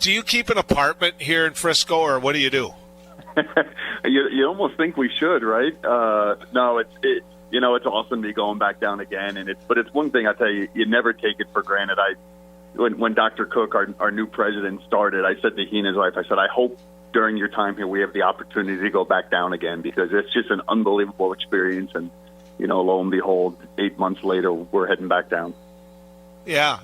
Do you keep an apartment here in Frisco, or what do you do? You almost think we should, right? No, it's awesome to be going back down again, but it's one thing I tell you, you never take it for granted. When Dr. Cook, our new president, started, I said to he and his wife, I said, I hope during your time here we have the opportunity to go back down again, because it's just an unbelievable experience. And lo and behold, 8 months later, we're heading back down. Yeah,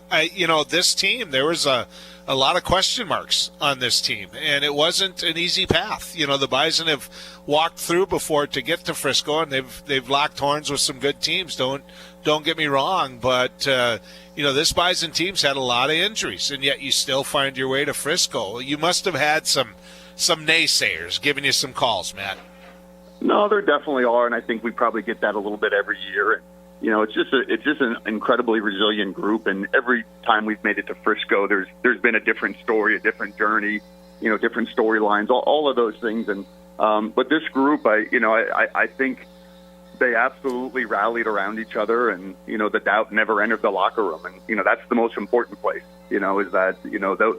this team, there was a lot of question marks on this team, and it wasn't an easy path. The Bison have walked through before to get to Frisco, and they've locked horns with some good teams. Don't get me wrong, but this Bison team's had a lot of injuries, and yet you still find your way to Frisco. You must have had some naysayers giving you some calls, Matt. No, there definitely are, and I think we probably get that a little bit every year. It's just an incredibly resilient group, and every time we've made it to Frisco, there's been a different story, a different journey, different storylines, all of those things. And but this group, I think they absolutely rallied around each other, and the doubt never entered the locker room, and that's the most important place. Is that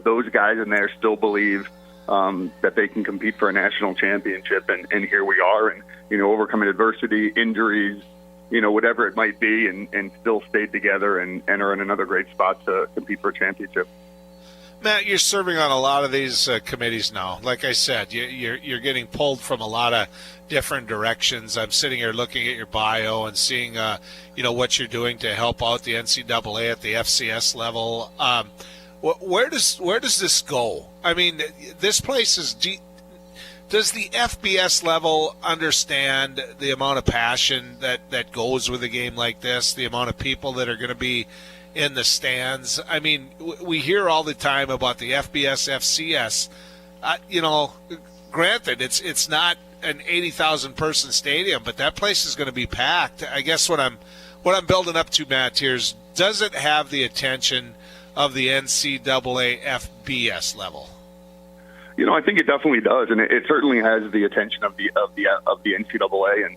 those guys in there still believe that they can compete for a national championship, and here we are, and overcoming adversity, injuries, whatever it might be, and still stayed together and are in another great spot to compete for a championship. Matt, you're serving on a lot of these committees now. Like I said, you're getting pulled from a lot of different directions. I'm sitting here looking at your bio and seeing, what you're doing to help out the NCAA at the FCS level. Where does this go? I mean, this place is. Does the FBS level understand the amount of passion that goes with a game like this, the amount of people that are going to be in the stands? I mean, we hear all the time about the FBS, FCS. Granted, it's not an 80,000 person stadium, but that place is going to be packed. I guess what I'm building up to, Matt, here is, does it have the attention of the NCAA FBS level? I think it definitely does, and it certainly has the attention of the NCAA, and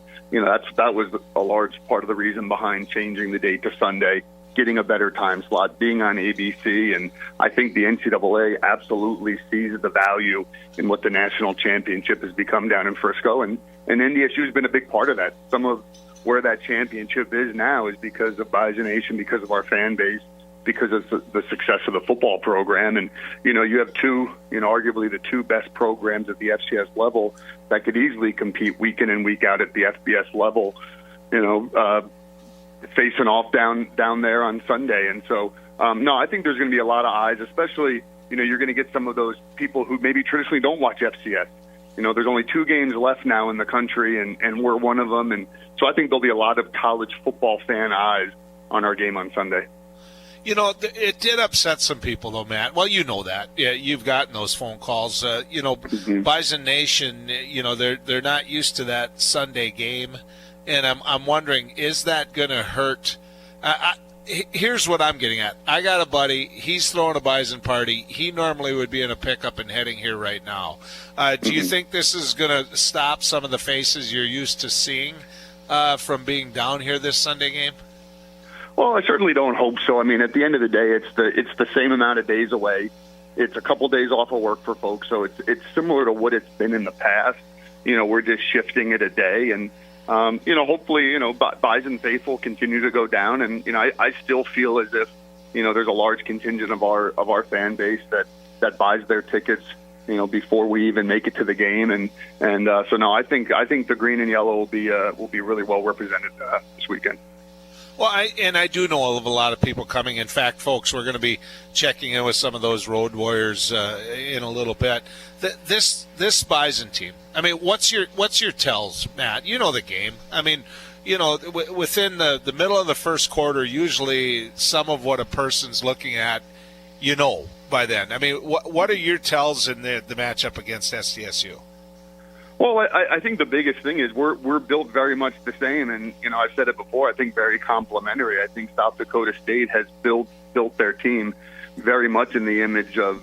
that was a large part of the reason behind changing the date to Sunday, getting a better time slot, being on ABC, and I think the NCAA absolutely sees the value in what the national championship has become down in Frisco, and NDSU has been a big part of that. Some of where that championship is now is because of Bison Nation, because of our fan base, because of the success of the football program. And, you have arguably the two best programs at the FCS level that could easily compete week in and week out at the FBS level, facing off down there on Sunday. And so, no, I think there's going to be a lot of eyes, especially, you're going to get some of those people who maybe traditionally don't watch FCS. There's only 2 games left now in the country, and we're one of them. And so I think there'll be a lot of college football fan eyes on our game on Sunday. It did upset some people, though, Matt. Well, you know that. Yeah, you've gotten those phone calls. Bison Nation, they're not used to that Sunday game, and I'm wondering, is that going to hurt? Here's what I'm getting at. I got a buddy. He's throwing a Bison party. He normally would be in a pickup and heading here right now. Do you think this is going to stop some of the faces you're used to seeing from being down here this Sunday game? Well, I certainly don't hope so. I mean, at the end of the day, it's the same amount of days away. It's a couple days off of work for folks, so it's similar to what it's been in the past. We're just shifting it a day, and hopefully, Bison faithful continue to go down, and I still feel as if there's a large contingent of our fan base that buys their tickets before we even make it to the game, and so no, I think the green and yellow will be really well represented this weekend. Well, I do know of a lot of people coming. In fact, folks, we're going to be checking in with some of those Road Warriors in a little bit. This Bison team, I mean, what's your tells, Matt? You know the game. I mean, within the middle of the first quarter, usually some of what a person's looking at, by then. I mean, what are your tells in the matchup against SDSU? Well, I think the biggest thing is we're built very much the same, and I've said it before. I think very complementary. I think South Dakota State has built their team very much in the image of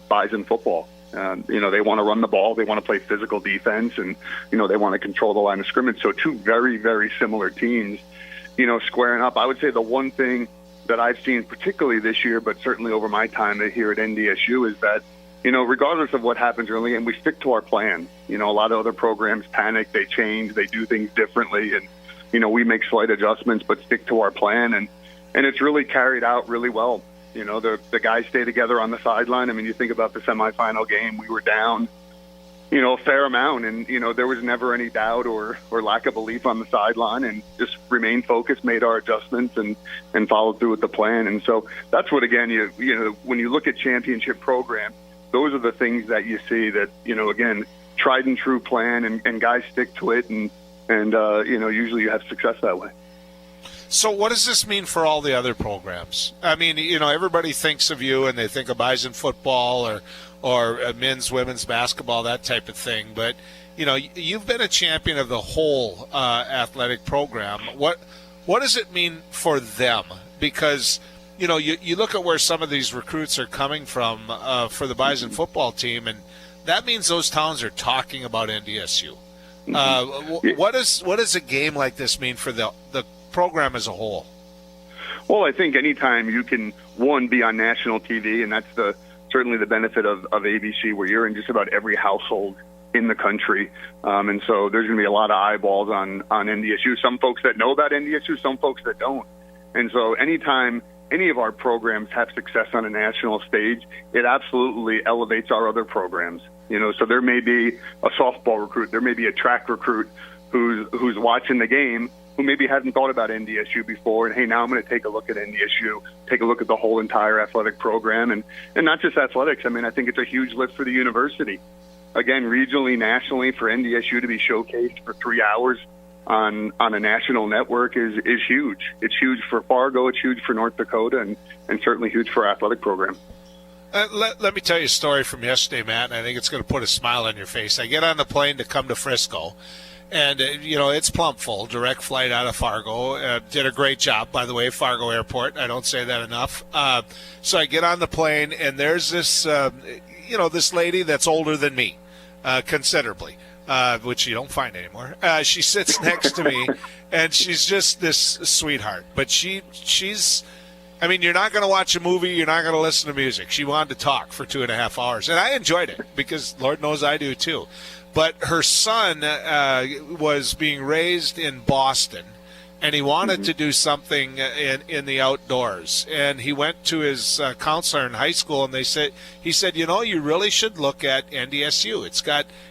Bison football. They want to run the ball, they want to play physical defense, and they want to control the line of scrimmage. So 2 very, very similar teams, squaring up. I would say the one thing that I've seen particularly this year, but certainly over my time here at NDSU, is that regardless of what happens early, and we stick to our plan. A lot of other programs panic, they change, they do things differently, and we make slight adjustments, but stick to our plan, and it's really carried out really well. The guys stay together on the sideline. I mean, you think about the semifinal game, we were down, a fair amount, and there was never any doubt or lack of belief on the sideline, and just remained focused, made our adjustments, and followed through with the plan. And so that's what, again, when you look at championship programs, those are the things that you see that, again, tried and true plan, and guys stick to it, and usually you have success that way. So what does this mean for all the other programs? I mean, everybody thinks of you and they think of Bison football or men's, women's basketball, that type of thing. But, you've been a champion of the whole athletic program. What does it mean for them? Because, you look at where some of these recruits are coming from for the Bison football team, and that means those towns are talking about NDSU. What does a game like this mean for the program as a whole? Well, I think anytime you can, one, be on national TV, and that's certainly the benefit of ABC, where you're in just about every household in the country. And so there's going to be a lot of eyeballs on NDSU. Some folks that know about NDSU, some folks that don't. And so anytime any of our programs have success on a national stage, it absolutely elevates our other programs. So there may be a softball recruit, there may be a track recruit who's watching the game, who maybe hasn't thought about NDSU before, and hey, now I'm going to take a look at NDSU, take a look at the whole entire athletic program, and not just athletics. I mean, I think it's a huge lift for the university. Again, regionally, nationally, for NDSU to be showcased for 3 hours on a national network is huge. It's huge for Fargo, it's huge for North Dakota, and certainly huge for our athletic program. Let me tell you a story from yesterday, Matt, and I think it's going to put a smile on your face. I get on the plane to come to Frisco, and, it's plump full, direct flight out of Fargo. Did a great job, by the way, Fargo Airport. I don't say that enough. So I get on the plane, and there's this, this lady that's older than me, considerably, which you don't find anymore. She sits next to me, and she's just this sweetheart. But she's... I mean, you're not going to watch a movie. You're not going to listen to music. She wanted to talk for 2.5 hours, and I enjoyed it because Lord knows I do too. But her son was being raised in Boston, and he wanted to do something in the outdoors. And he went to his counselor in high school, and he said, you really should look at NDSU.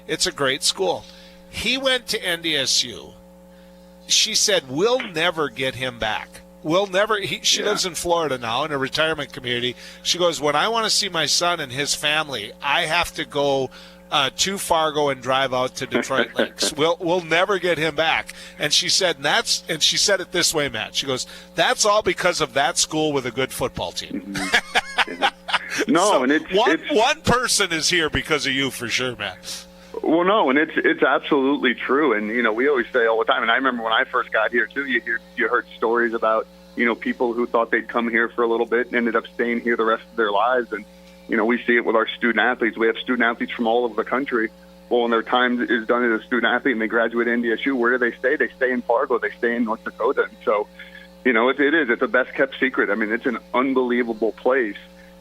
It's a great school. He went to NDSU. She said, we'll never get him back. She lives in Florida now in a retirement community. She goes, when I want to see my son and his family, I have to go to Fargo and drive out to Detroit Lakes. We'll never get him back. And she said, and she said it this way, Matt. She goes, that's all because of that school with a good football team. No, so and it's one person is here because of you for sure, Matt. Well, no, and it's absolutely true. And, we always say all the time, and I remember when I first got here, too, you heard stories about, people who thought they'd come here for a little bit and ended up staying here the rest of their lives. And, we see it with our student athletes. We have student athletes from all over the country. Well, when their time is done as a student athlete and they graduate NDSU, where do they stay? They stay in Fargo. They stay in North Dakota. And so, it's a best-kept secret. I mean, it's an unbelievable place.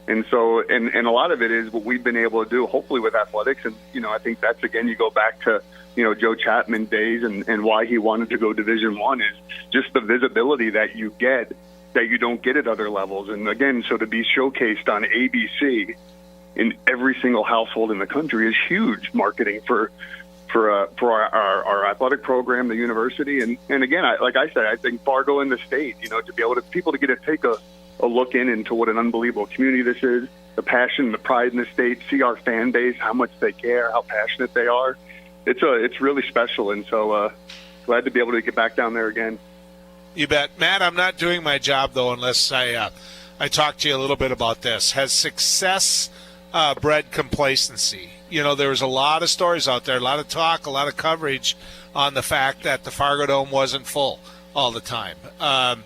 And so, and a lot of it is what we've been able to do, hopefully, with athletics. And, I think that's, again, you go back to, Joe Chapman days and why he wanted to go Division I is just the visibility that you get that you don't get at other levels. And, again, so to be showcased on ABC in every single household in the country is huge marketing for our athletic program, the university. And again, like I said, I think Fargo in the state, to be able to people to get to take a look into what an unbelievable community this is, the passion, the pride in the state, see our fan base, how much they care, how passionate they are. It's really special. And so glad to be able to get back down there again. You bet. Matt, I'm not doing my job, though, unless I talk to you a little bit about this. Has success bred complacency? There was a lot of stories out there, a lot of talk, a lot of coverage on the fact that the Fargo Dome wasn't full all the time. Are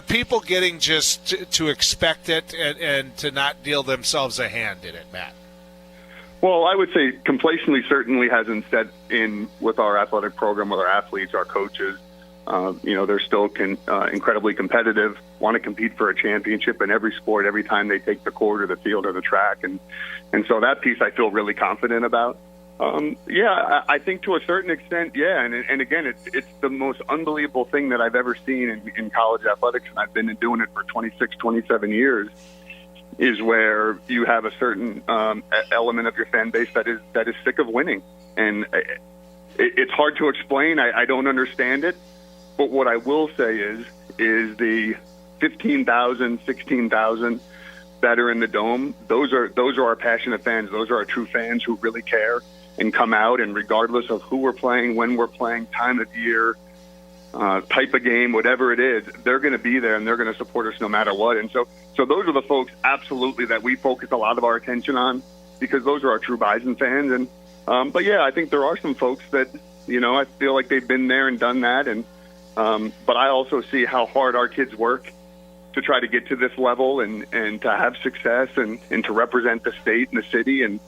people getting just to expect it and to not deal themselves a hand in it, Matt? Well, I would say complacency certainly hasn't set in with our athletic program, with our athletes, our coaches. They're still incredibly competitive, want to compete for a championship in every sport every time they take the court or the field or the track. And so that piece I feel really confident about. I think to a certain extent, yeah. And again, it's the most unbelievable thing that I've ever seen in college athletics, and I've been doing it for 26, 27 years, is where you have a certain element of your fan base that is sick of winning. And it's hard to explain. I don't understand it. But what I will say is the 15,000, 16,000 that are in the Dome, those are our passionate fans. Those are our true fans who really care and come out, and regardless of who we're playing, when we're playing, time of year, type of game, whatever it is, they're going to be there and they're going to support us no matter what. And so those are the folks absolutely that we focus a lot of our attention on, because those are our true Bison fans. And but yeah, I think there are some folks that, I feel like they've been there and done that. And but I also see how hard our kids work to try to get to this level and to have success and to represent the state and the city. And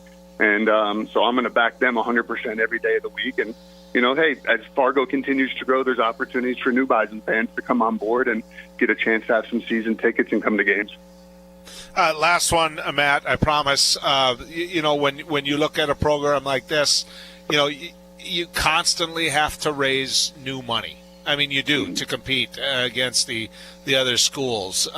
so I'm going to back them 100% every day of the week. And, hey, as Fargo continues to grow, there's opportunities for new Bison fans to come on board and get a chance to have some season tickets and come to games. Last one, Matt, I promise. When you look at a program like this, you constantly have to raise new money. I mean, you do, to compete against the other schools.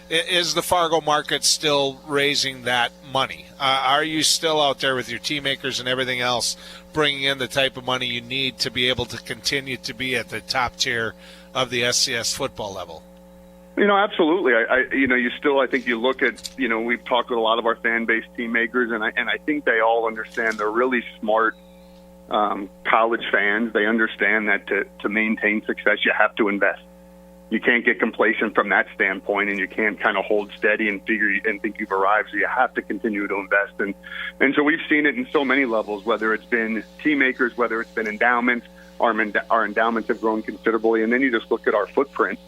Is the Fargo market still raising that money? Are you still out there with your team makers and everything else bringing in the type of money you need to be able to continue to be at the top tier of the SCS football level? Absolutely. I think you look at, we've talked with a lot of our fan base team makers, and I think they all understand. They're really smart college fans. They understand that to maintain success, you have to invest. You can't get complacent from that standpoint, and you can't kind of hold steady and think you've arrived. So you have to continue to invest. And so we've seen it in so many levels, whether it's been team makers, whether it's been endowments. Our endowments have grown considerably. And then you just look at our footprint.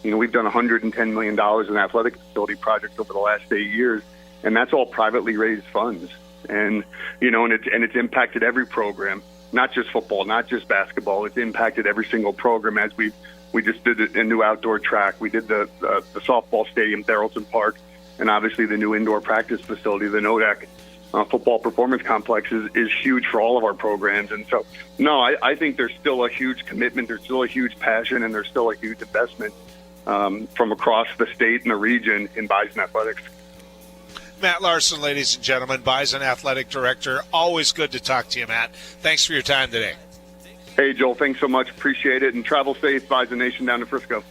We've done $110 million in athletic facility projects over the last 8 years, and that's all privately raised funds. And, it's impacted every program, not just football, not just basketball. It's impacted every single program. As we just did a new outdoor track. We did the softball stadium, Therrelton Park, and obviously the new indoor practice facility, the NODAC football performance complex is huge for all of our programs. And so, no, I think there's still a huge commitment. There's still a huge passion, and there's still a huge investment from across the state and the region in Bison athletics. Matt Larsen, ladies and gentlemen, Bison Athletic Director. Always good to talk to you, Matt. Thanks for your time today. Hey, Joel, thanks so much. Appreciate it. And travel safe, Bison Nation, down to Frisco.